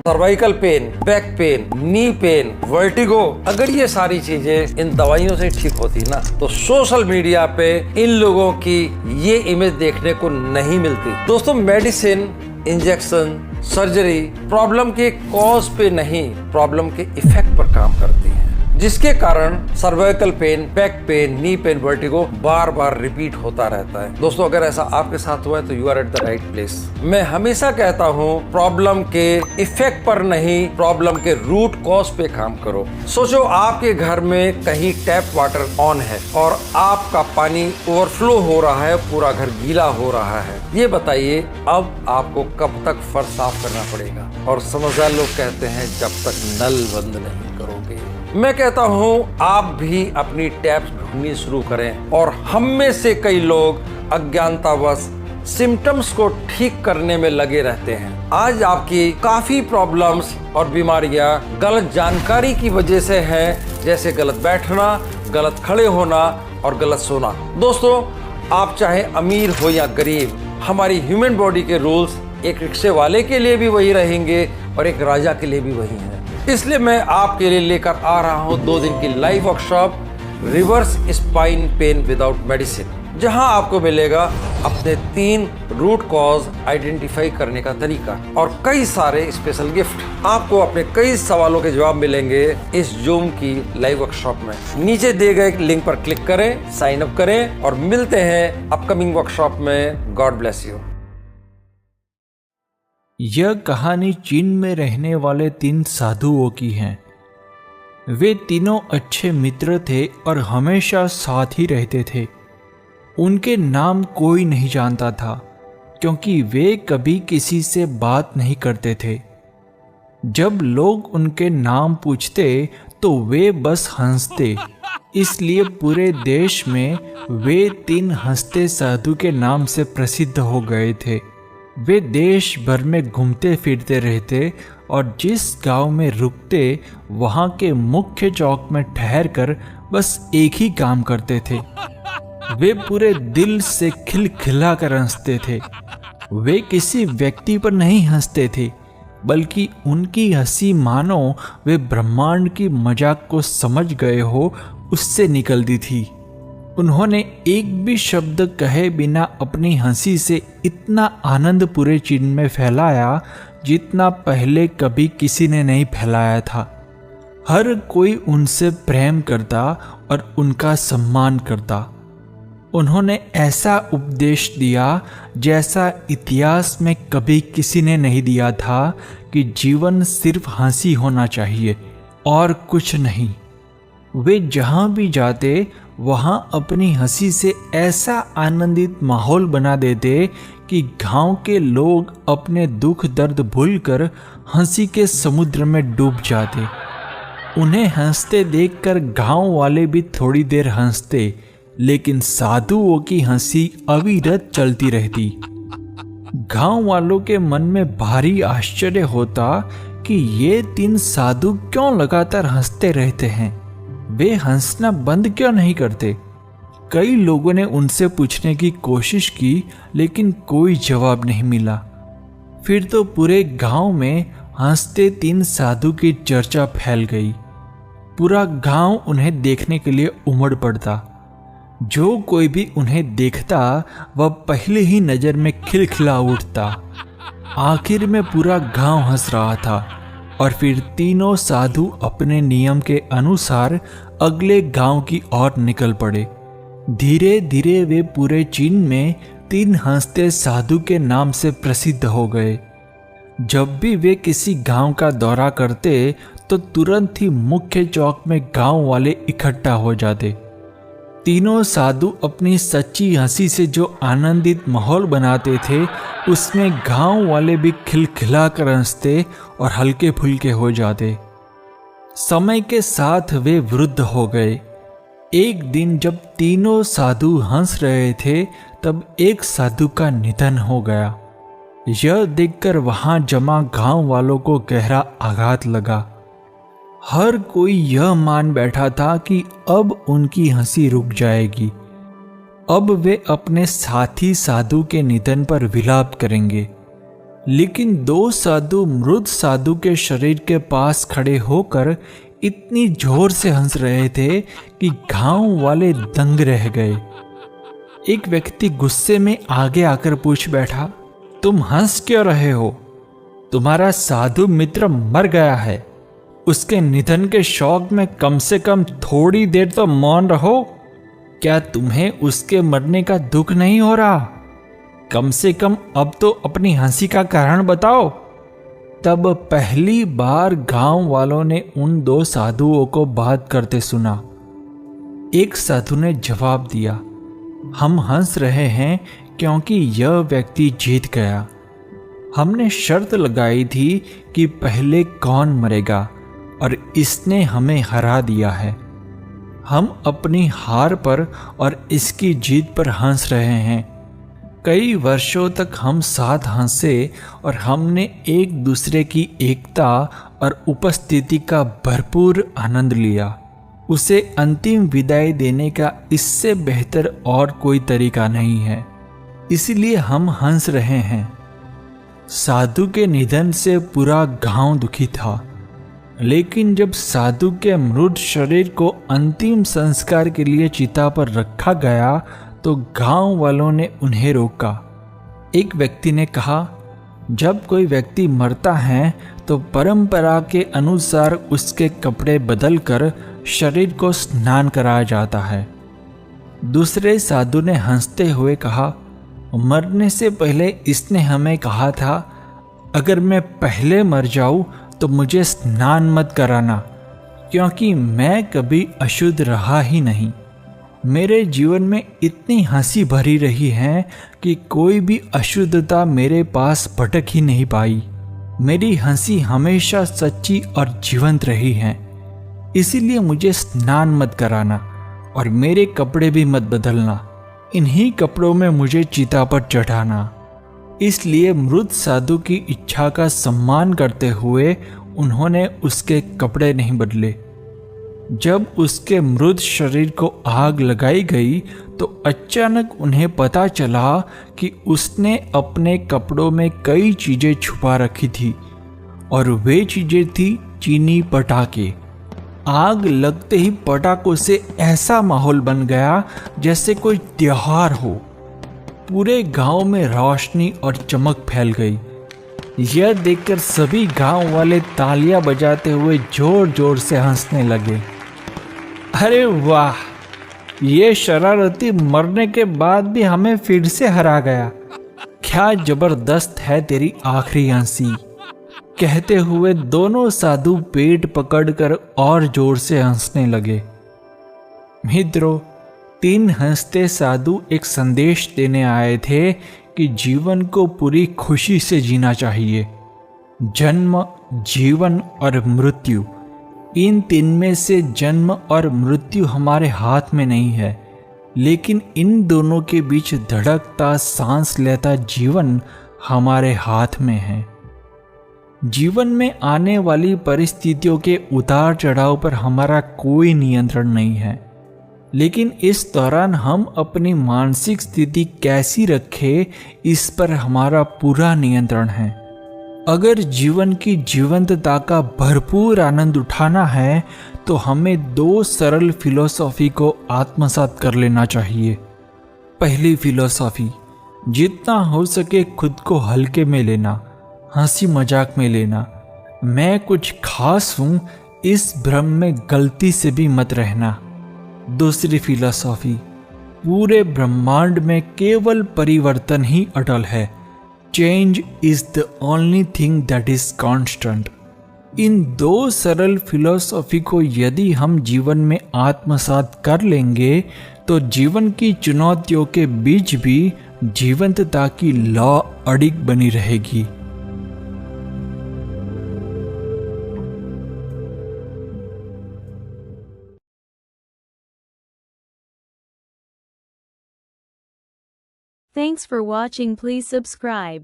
Cervical pain, back pain, knee pain, vertigo, अगर ये सारी चीजें इन दवाइयों से ठीक होती ना तो सोशल मीडिया पे इन लोगों की ये इमेज देखने को नहीं मिलती। दोस्तों, मेडिसिन, इंजेक्शन, सर्जरी प्रॉब्लम के कॉज पे नहीं, प्रॉब्लम के इफेक्ट पर काम करती है, जिसके कारण cervical pain, back pain, knee pain, vertigo बार बार रिपीट होता रहता है। दोस्तों, अगर ऐसा आपके साथ हुआ है तो you are at the right place. मैं हमेशा कहता हूँ प्रॉब्लम के इफेक्ट पर नहीं, प्रॉब्लम के रूट कॉज पे काम करो। सोचो आपके घर में कहीं टैप वाटर ऑन है और आपका पानी ओवरफ्लो हो रहा है, पूरा घर गीला हो रहा है। ये बताइए अब आपको कब तक फर्श साफ करना पड़ेगा? और समझदार लोग कहते हैं जब तक नल बंद नहीं करोगे। मैं कहता हूँ आप भी अपनी टैप्स ढूंढनी शुरू करें। और हम में से कई लोग अज्ञानतावश सिम्टम्स को ठीक करने में लगे रहते हैं। आज आपकी काफी प्रॉब्लम्स और बीमारियां गलत जानकारी की वजह से हैं, जैसे गलत बैठना, गलत खड़े होना और गलत सोना। दोस्तों, आप चाहे अमीर हो या गरीब, हमारी ह्यूमन बॉडी के रूल्स एक रिक्शे वाले के लिए भी वही रहेंगे और एक राजा के लिए भी वही हैं। इसलिए मैं आपके लिए लेकर आ रहा हूं 2 दिन की live workshop, reverse spine pain without medicine, जहां आपको मिलेगा अपने 3 रूट कॉज आइडेंटिफाई करने का तरीका और कई सारे स्पेशल गिफ्ट। आपको अपने कई सवालों के जवाब मिलेंगे इस जूम की लाइव वर्कशॉप में। नीचे दिए गए लिंक पर क्लिक करें, साइन अप करें और मिलते हैं अपकमिंग वर्कशॉप में। God bless you. यह कहानी चीन में रहने वाले 3 साधुओं की है। वे तीनों अच्छे मित्र थे और हमेशा साथ ही रहते थे। उनके नाम कोई नहीं जानता था क्योंकि वे कभी किसी से बात नहीं करते थे। जब लोग उनके नाम पूछते तो वे बस हंसते। इसलिए पूरे देश में वे 3 हंसते साधु के नाम से प्रसिद्ध हो गए थे। वे देश भर में घूमते फिरते रहते और जिस गांव में रुकते वहां के मुख्य चौक में ठहरकर बस एक ही काम करते थे। वे पूरे दिल से खिलखिला कर हंसते थे। वे किसी व्यक्ति पर नहीं हंसते थे, बल्कि उनकी हंसी मानो वे ब्रह्मांड की मजाक को समझ गए हो उससे निकलती थी। उन्होंने एक भी शब्द कहे बिना अपनी हंसी से इतना आनंद पूरे चीन में फैलाया जितना पहले कभी किसी ने नहीं फैलाया था। हर कोई उनसे प्रेम करता और उनका सम्मान करता। उन्होंने ऐसा उपदेश दिया जैसा इतिहास में कभी किसी ने नहीं दिया था कि जीवन सिर्फ हंसी होना चाहिए और कुछ नहीं। वे जहाँ भी जाते वहाँ अपनी हंसी से ऐसा आनंदित माहौल बना देते कि गांव के लोग अपने दुख दर्द भूलकर हंसी के समुद्र में डूब जाते। उन्हें हंसते देखकर गांव वाले भी थोड़ी देर हंसते, लेकिन साधुओं की हंसी अविरत चलती रहती। गांव वालों के मन में भारी आश्चर्य होता कि ये 3 साधु क्यों लगातार हंसते रहते हैं, वे हंसना बंद क्यों नहीं करते। कई लोगों ने उनसे पूछने की कोशिश की, लेकिन कोई जवाब नहीं मिला। फिर तो पूरे गांव में हंसते 3 साधु की चर्चा फैल गई। पूरा गांव उन्हें देखने के लिए उमड़ पड़ता। जो कोई भी उन्हें देखता वह पहले ही नजर में खिलखिला उठता। आखिर में पूरा गांव हंस रहा था और फिर तीनों साधु अपने नियम के अनुसार अगले गांव की ओर निकल पड़े। धीरे धीरे वे पूरे चीन में 3 हंसते साधु के नाम से प्रसिद्ध हो गए। जब भी वे किसी गांव का दौरा करते तो तुरंत ही मुख्य चौक में गांव वाले इकट्ठा हो जाते। तीनों साधु अपनी सच्ची हंसी से जो आनंदित माहौल बनाते थे उसमें गांव वाले भी खिलखिला कर हंसते और हल्के फुल्के हो जाते। समय के साथ वे वृद्ध हो गए। एक दिन जब तीनों साधु हंस रहे थे तब एक साधु का निधन हो गया। यह देखकर वहां जमा गांव वालों को गहरा आघात लगा। हर कोई यह मान बैठा था कि अब उनकी हंसी रुक जाएगी। अब वे अपने साथी साधु के निधन पर विलाप करेंगे। लेकिन दो साधु मृत साधु के शरीर के पास खड़े होकर इतनी जोर से हंस रहे थे कि गांव वाले दंग रह गए। एक व्यक्ति गुस्से में आगे आकर पूछ बैठा, तुम हंस क्यों रहे हो? तुम्हारा साधु मित्र मर गया है। उसके निधन के शोक में कम से कम थोड़ी देर तो मौन रहो। क्या तुम्हें उसके मरने का दुख नहीं हो रहा? कम से कम अब तो अपनी हंसी का कारण बताओ। तब पहली बार गांव वालों ने उन दो साधुओं को बात करते सुना। एक साधु ने जवाब दिया, हम हंस रहे हैं क्योंकि यह व्यक्ति जीत गया। हमने शर्त लगाई थी कि पहले कौन मरेगा और इसने हमें हरा दिया है। हम अपनी हार पर और इसकी जीत पर हंस रहे हैं। कई वर्षों तक हम साथ हंसे और हमने एक दूसरे की एकता और उपस्थिति का भरपूर आनंद लिया। उसे अंतिम विदाई देने का इससे बेहतर और कोई तरीका नहीं है, इसलिए हम हंस रहे हैं। साधु के निधन से पूरा गांव दुखी था, लेकिन जब साधु के मृत शरीर को अंतिम संस्कार के लिए चिता पर रखा गया तो गांव वालों ने उन्हें रोका। एक व्यक्ति ने कहा, जब कोई व्यक्ति मरता है तो परंपरा के अनुसार उसके कपड़े बदलकर शरीर को स्नान कराया जाता है। दूसरे साधु ने हंसते हुए कहा, मरने से पहले इसने हमें कहा था, अगर मैं पहले मर जाऊं तो मुझे स्नान मत कराना, क्योंकि मैं कभी अशुद्ध रहा ही नहीं। मेरे जीवन में इतनी हंसी भरी रही है कि कोई भी अशुद्धता मेरे पास भटक ही नहीं पाई। मेरी हंसी हमेशा सच्ची और जीवंत रही है, इसीलिए मुझे स्नान मत कराना और मेरे कपड़े भी मत बदलना। इन्हीं कपड़ों में मुझे चिता पर चढ़ाना। इसलिए मृत साधु की इच्छा का सम्मान करते हुए उन्होंने उसके कपड़े नहीं बदले। जब उसके मृत शरीर को आग लगाई गई तो अचानक उन्हें पता चला कि उसने अपने कपड़ों में कई चीजें छुपा रखी थी और वे चीजें थी चीनी पटाखे। आग लगते ही पटाखों से ऐसा माहौल बन गया जैसे कोई त्योहार हो। पूरे गांव में रोशनी और चमक फैल गई। यह देखकर सभी गांव वाले तालियां बजाते हुए जोर जोर से हंसने लगे। अरे वाह, ये शरारती मरने के बाद भी हमें फिर से हरा गया। क्या जबरदस्त है तेरी आखिरी हंसी, कहते हुए दोनों साधु पेट पकड़कर और जोर से हंसने लगे। मित्रों, तीन हंसते साधु एक संदेश देने आए थे कि जीवन को पूरी खुशी से जीना चाहिए। जन्म, जीवन और मृत्यु, इन तीन में से जन्म और मृत्यु हमारे हाथ में नहीं है, लेकिन इन दोनों के बीच धड़कता सांस लेता जीवन हमारे हाथ में है। जीवन में आने वाली परिस्थितियों के उतार चढ़ाव पर हमारा कोई नियंत्रण नहीं है, लेकिन इस दौरान हम अपनी मानसिक स्थिति कैसी रखें, इस पर हमारा पूरा नियंत्रण है। अगर जीवन की जीवंतता का भरपूर आनंद उठाना है तो हमें दो सरल फिलॉसफी को आत्मसात कर लेना चाहिए। पहली फिलॉसफी, जितना हो सके खुद को हल्के में लेना, हंसी मजाक में लेना। मैं कुछ खास हूँ, इस भ्रम में गलती से भी मत रहना। दूसरी फिलॉसफी, पूरे ब्रह्मांड में केवल परिवर्तन ही अटल है। Change is the only thing that is constant. इन दो सरल फिलॉसफी को यदि हम जीवन में आत्मसात कर लेंगे तो जीवन की चुनौतियों के बीच भी जीवंतता की लौ अडिग बनी रहेगी। Thanks for watching. Please subscribe.